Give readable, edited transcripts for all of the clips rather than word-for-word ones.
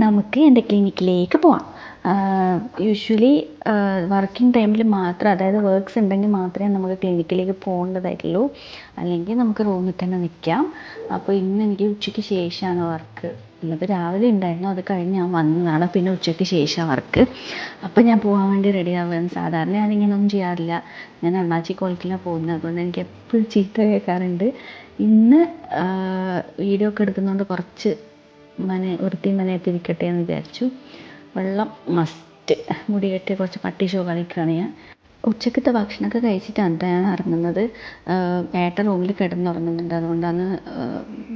നമുക്ക് എൻ്റെ ക്ലിനിക്കിലേക്ക് പോവാം. യൂഷ്വലി വർക്കിംഗ് ടൈമിൽ മാത്രം, അതായത് വർക്ക്സ് ഉണ്ടെങ്കിൽ മാത്രമേ നമുക്ക് ക്ലിനിക്കിലേക്ക് പോകേണ്ടതായിട്ടുള്ളൂ, അല്ലെങ്കിൽ നമുക്ക് റൂമിൽ തന്നെ നിൽക്കാം. അപ്പോൾ ഇന്ന് എനിക്ക് ഉച്ചയ്ക്ക് ശേഷമാണ് വർക്ക് ഉള്ളത്. രാവിലെ ഉണ്ടായിരുന്നു, അത് കഴിഞ്ഞ് ഞാൻ വന്നതാണ്. പിന്നെ ഉച്ചയ്ക്ക് ശേഷമാണ് വർക്ക്. അപ്പോൾ ഞാൻ പോകാൻ വേണ്ടി റെഡി ആവുകയാണ്. സാധാരണ ഞാനിങ്ങനെയൊന്നും ചെയ്യാറില്ല. ഞാൻ അണ്ണാച്ചി കോളേജിലാണ് പോകുന്നത്, അതുകൊണ്ട് എനിക്ക് എപ്പോഴും ചീത്ത കേൾക്കാറുണ്ട്. ഇന്ന് വീഡിയോ ഒക്കെ എടുക്കുന്നതുകൊണ്ട് കുറച്ച് വൃത്തി മനയത്തിരിക്കട്ടെ എന്ന് വിചാരിച്ചു. വെള്ളം മസ്റ്റ്. മുടി കെട്ടി കുറച്ച് പട്ടി ഷോ കളിക്കുകയാണ് ഞാൻ. ഉച്ചക്കത്തെ ഭക്ഷണമൊക്കെ കഴിച്ചിട്ടാണ് ഞാൻ ഇറങ്ങുന്നത്. ഏട്ടൻ റൂമിൽ കിടന്നുറങ്ങുന്നുണ്ട്, അതുകൊണ്ടാണ്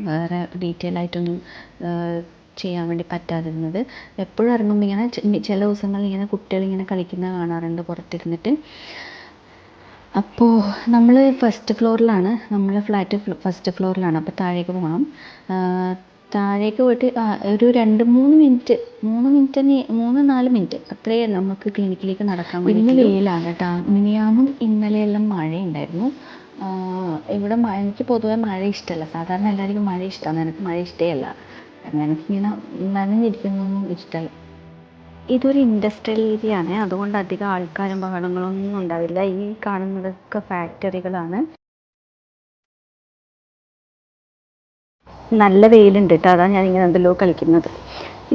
വേറെ ഡീറ്റെയിൽ ആയിട്ടൊന്നും ചെയ്യാൻ വേണ്ടി പറ്റാതിരുന്നത്. എപ്പോഴും ഇറങ്ങുമ്പോൾ ഇങ്ങനെ ചില ദിവസങ്ങളിൽ ഇങ്ങനെ കുട്ടികളിങ്ങനെ കളിക്കുന്നത് കാണാറുണ്ട് പുറത്തിരുന്നിട്ട്. അപ്പോൾ നമ്മൾ ഫസ്റ്റ് ഫ്ലോറിലാണ്, നമ്മളെ ഫ്ലാറ്റ് ഫസ്റ്റ് ഫ്ലോറിലാണ്. അപ്പോൾ താഴേക്ക് പോകണം. താഴേക്ക് പോയിട്ട് ഒരു 3-4 മിനിറ്റ് അത്രയേ നമുക്ക് ക്ലിനിക്കിലേക്ക് നടക്കാൻ വേണ്ടി. ഇന്ന് വെയിലാണ് കേട്ടോ. മിനിയാന്നും ഇന്നലെയെല്ലാം മഴയുണ്ടായിരുന്നു. ഇവിടെ എനിക്ക് പൊതുവെ മഴ ഇഷ്ടമല്ല. സാധാരണ എല്ലാവർക്കും മഴ ഇഷ്ടമാണ്, എനിക്ക് മഴ ഇഷ്ടമല്ല. എനിക്കിങ്ങനെ നനഞ്ഞിരിക്കുന്നതൊന്നും ഇഷ്ടമല്ല. ഇതൊരു ഇൻഡസ്ട്രിയൽ ഏരിയ ആണ്, അതുകൊണ്ട് അധികം ആൾക്കാരും ബഹളങ്ങളൊന്നും ഉണ്ടാവില്ല. ഈ കാണുന്നതൊക്കെ ഫാക്ടറികളാണ്. നല്ല വെയിലുണ്ട് കേട്ടോ, അതാണ് ഞാനിങ്ങനെ എന്തെല്ലോ കളിക്കുന്നത്.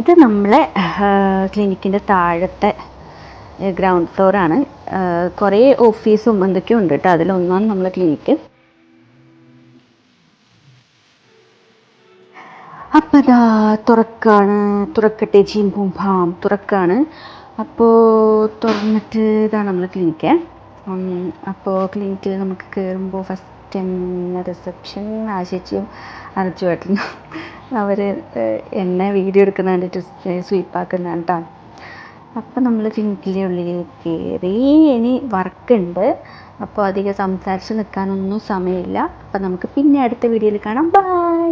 ഇത് നമ്മളെ ക്ലിനിക്കിൻ്റെ താഴത്തെ ഗ്രൗണ്ട് ഫ്ലോറാണ്. കുറേ ഓഫീസും എന്തൊക്കെയോ ഉണ്ട് കേട്ടോ, അതിലൊന്നാണ് നമ്മളെ ക്ലിനിക്ക്. അപ്പം ഇതാ തുറക്കട്ടെ ചീമ്പും ഭാം തുറക്കാണ്. അപ്പോൾ തുറന്നിട്ട് ഇതാണ് നമ്മളെ ക്ലിനിക്ക്. അപ്പോൾ ക്ലിനിക്കിൽ നമുക്ക് കയറുമ്പോൾ ഫസ്റ്റ് തന്നെ റിസപ്ഷൻ ആശിച്ചും അരച്ചുമായിട്ടുന്നു. അവർ എന്നെ വീഡിയോ എടുക്കുന്ന കണ്ടിട്ട് സ്വീപ്പാക്കുന്നതാണ് കേട്ടോ. അപ്പോൾ നമ്മൾ ക്ലിനിക്കിൻ്റെ ഉള്ളിൽ കയറി. ഇനി വർക്കുണ്ട്, അപ്പോൾ അധികം സംസാരിച്ച് നിൽക്കാനൊന്നും സമയമില്ല. അപ്പോൾ നമുക്ക് പിന്നെ അടുത്ത വീഡിയോയിൽ കാണാം. ബൈ.